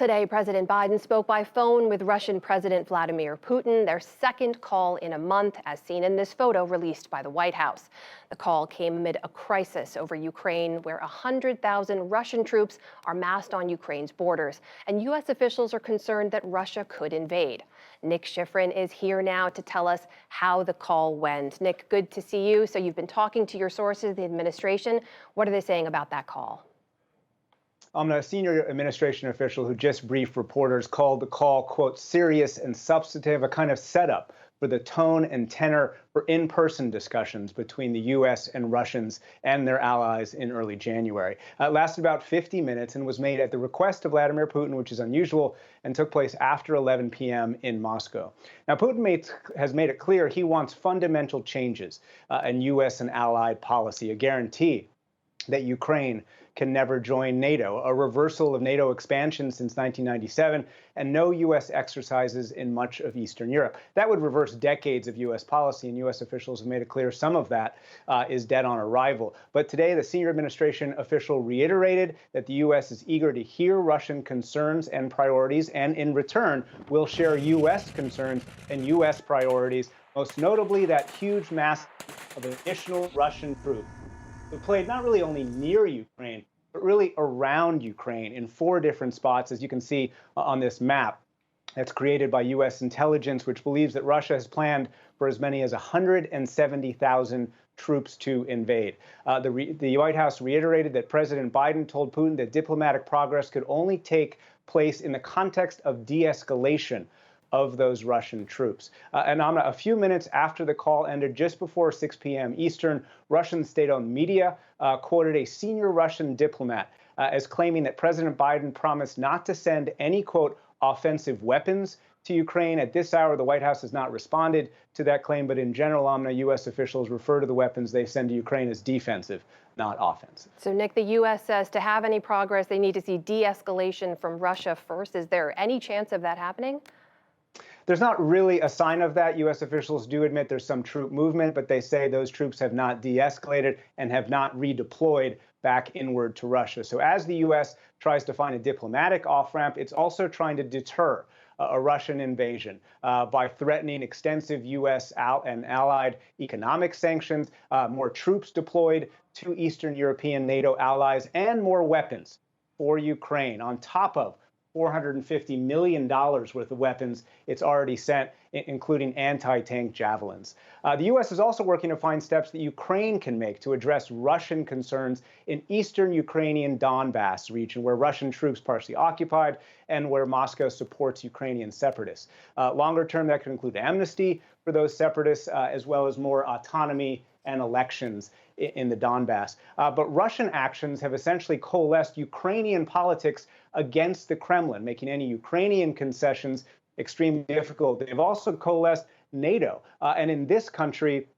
Today, President Biden spoke by phone with Russian President Vladimir Putin, their second call in a month, as seen in this photo released by the White House. The call came amid a crisis over Ukraine, where 100,000 Russian troops are massed on Ukraine's borders, and U.S. officials are concerned that Russia could invade. Nick Schifrin is here now to tell us how the call went. Nick, good to see you. So you've been talking to your sources, the administration. What are they saying about that call? A senior administration official who just briefed reporters called the call, quote, serious and substantive, a kind of setup for the tone and tenor for in-person discussions between the U.S. and Russians and their allies in early January. It lasted about 50 minutes and was made at the request of Vladimir Putin, which is unusual, and took place after 11 p.m. in Moscow. Now, Putin has made it clear he wants fundamental changes in U.S. and allied policy, a guarantee that Ukraine can never join NATO, a reversal of NATO expansion since 1997, and no U.S. exercises in much of Eastern Europe. That would reverse decades of U.S. policy, and U.S. officials have made it clear some of that is dead on arrival. But today, the senior administration official reiterated that the U.S. is eager to hear Russian concerns and priorities, and in return, will share U.S. concerns and U.S. priorities, most notably that huge mass of additional Russian troops deployed not really only near Ukraine, but really around Ukraine in 4 different spots, as you can see on this map that's created by U.S. intelligence, which believes that Russia has planned for as many as 170,000 troops to invade. The White House reiterated that President Biden told Putin that diplomatic progress could only take place in the context of de-escalation of those Russian troops. And Amna, a few minutes after the call ended, just before 6 p.m. Eastern, Russian state-owned media quoted a senior Russian diplomat as claiming that President Biden promised not to send any, quote, offensive weapons to Ukraine. At this hour, the White House has not responded to that claim, but in general, Amna, U.S. officials refer to the weapons they send to Ukraine as defensive, not offensive. So, Nick, the U.S. says to have any progress, they need to see de-escalation from Russia first. Is there any chance of that happening? There's not really a sign of that. U.S. officials do admit there's some troop movement, but they say those troops have not de-escalated and have not redeployed back inward to Russia. So as the U.S. tries to find a diplomatic off-ramp, it's also trying to deter a Russian invasion by threatening extensive U.S. and allied economic sanctions, more troops deployed to Eastern European NATO allies, and more weapons for Ukraine, on top of $450 million worth of weapons it's already sent, including anti-tank javelins. The U.S. is also working to find steps that Ukraine can make to address Russian concerns in eastern Ukrainian Donbass region, where Russian troops partially occupied and where Moscow supports Ukrainian separatists. Longer term, that could include amnesty for those separatists, as well as more autonomy and elections in the Donbass. But Russian actions have essentially coalesced Ukrainian politics against the Kremlin, making any Ukrainian concessions extremely difficult. They've also coalesced NATO. And in this country,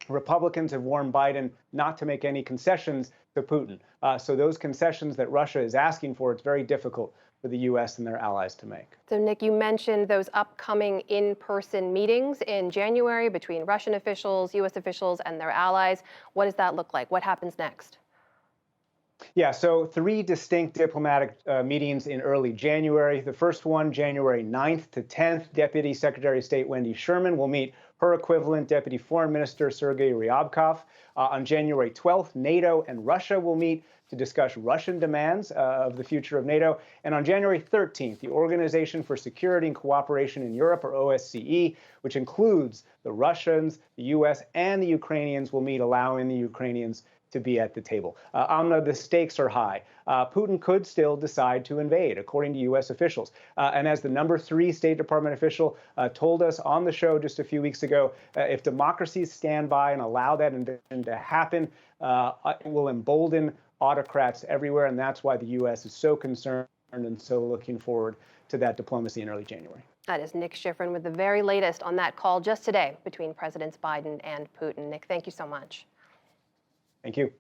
Republicans have warned Biden not to make any concessions to Putin. So those concessions that Russia is asking for, it's very difficult for the U.S. and their allies to make. So, Nick, you mentioned those upcoming in-person meetings in January between Russian officials, U.S. officials, and their allies. What does that look like? What happens next? Yeah, so 3 distinct diplomatic meetings in early January. The first one, January 9th to 10th, Deputy Secretary of State Wendy Sherman will meet her equivalent, Deputy Foreign Minister Sergei Ryabkov. On January 12th, NATO and Russia will meet to discuss Russian demands of the future of NATO. And on January 13th, the Organization for Security and Cooperation in Europe, or OSCE, which includes the Russians, the U.S., and the Ukrainians, will meet, allowing the Ukrainians to be at the table. Amna, the stakes are high. Putin could still decide to invade, according to U.S. officials. And as the number 3 State Department official told us on the show just a few weeks ago, if democracies stand by and allow that invasion to happen, it will embolden autocrats everywhere. And that's why the U.S. is so concerned and so looking forward to that diplomacy in early January. That is Nick Schifrin with the very latest on that call just today between Presidents Biden and Putin. Nick, thank you so much. Thank you.